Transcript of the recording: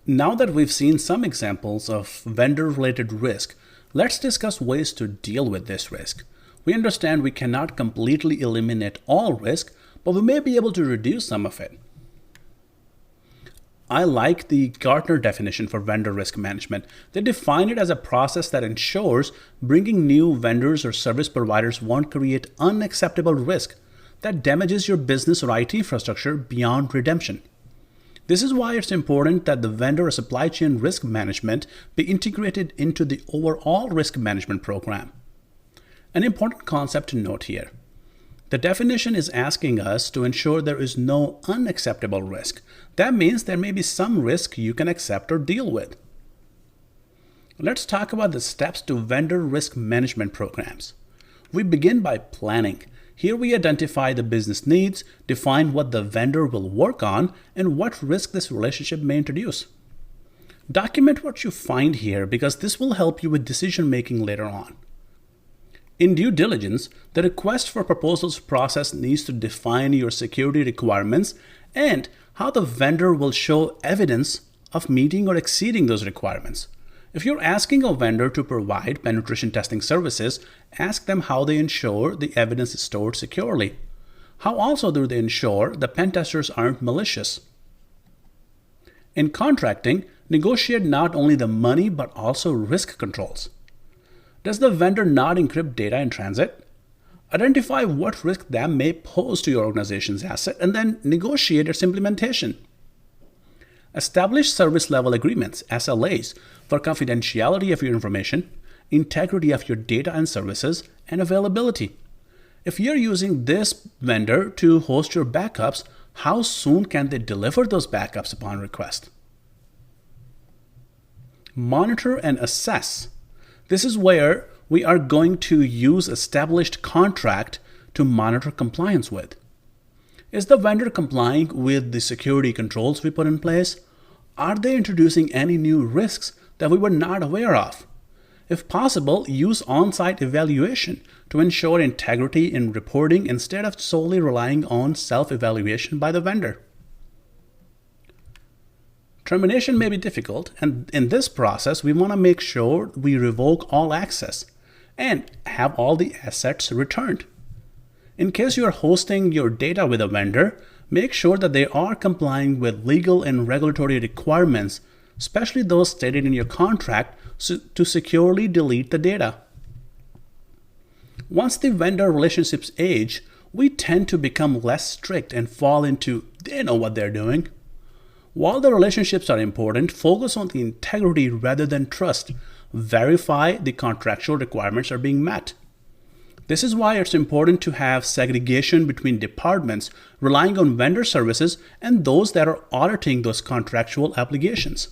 Now that we've seen some examples of vendor-related risk, let's discuss ways to deal with this risk. We understand we cannot completely eliminate all risk, but we may be able to reduce some of it. I like the Gartner definition for vendor risk management. They define it as a process that ensures bringing new vendors or service providers won't create unacceptable risk that damages your business or IT infrastructure beyond redemption. This is why it's important that the vendor or supply chain risk management be integrated into the overall risk management program. An important concept to note here. The definition is asking us to ensure there is no unacceptable risk. That means there may be some risk you can accept or deal with. Let's talk about the steps to vendor risk management programs. We begin by planning. Here we identify the business needs, define what the vendor will work on, and what risk this relationship may introduce. Document what you find here because this will help you with decision making later on. In due diligence, the request for proposals process needs to define your security requirements and how the vendor will show evidence of meeting or exceeding those requirements. If you're asking a vendor to provide penetration testing services, ask them how they ensure the evidence is stored securely. How also do they ensure the pen testers aren't malicious? In contracting, negotiate not only the money but also risk controls. Does the vendor not encrypt data in transit? Identify what risk that may pose to your organization's asset and then negotiate its implementation. Establish service level agreements, SLAs, for confidentiality of your information, integrity of your data and services, and availability. If you're using this vendor to host your backups, how soon can they deliver those backups upon request? Monitor and assess. This is where we are going to use established contract to monitor compliance with. Is the vendor complying with the security controls we put in place? Are they introducing any new risks that we were not aware of? If possible, use on-site evaluation to ensure integrity in reporting instead of solely relying on self-evaluation by the vendor. Termination may be difficult, and in this process, we want to make sure we revoke all access and have all the assets returned. In case you are hosting your data with a vendor, make sure that they are complying with legal and regulatory requirements, especially those stated in your contract, to securely delete the data. Once the vendor relationships age, we tend to become less strict and fall into they know what they're doing. While the relationships are important, focus on the integrity rather than trust. Verify the contractual requirements are being met. This is why it's important to have segregation between departments relying on vendor services and those that are auditing those contractual obligations.